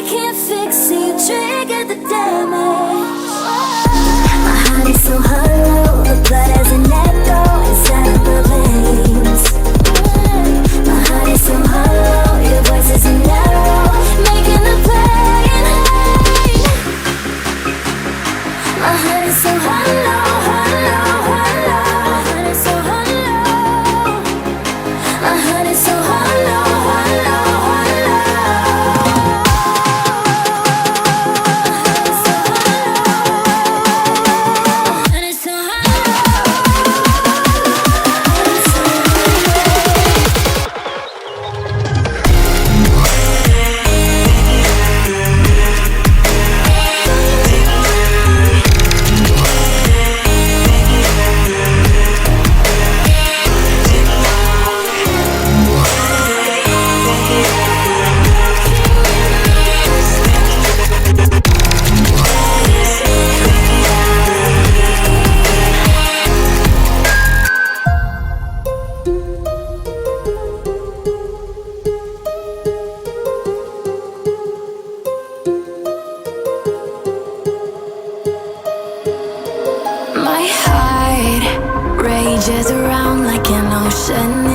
can't fix it, you trigger the damage. My heart is so hollow, the blood has an echo inside of the veins. My heart is so hollow, your voice is an arrow, making the pain hate. My heart is so hollow, hollow, hollow. My heart is so hollow. My heart is so hollow, hollow, hollow. My heart rages around like an ocean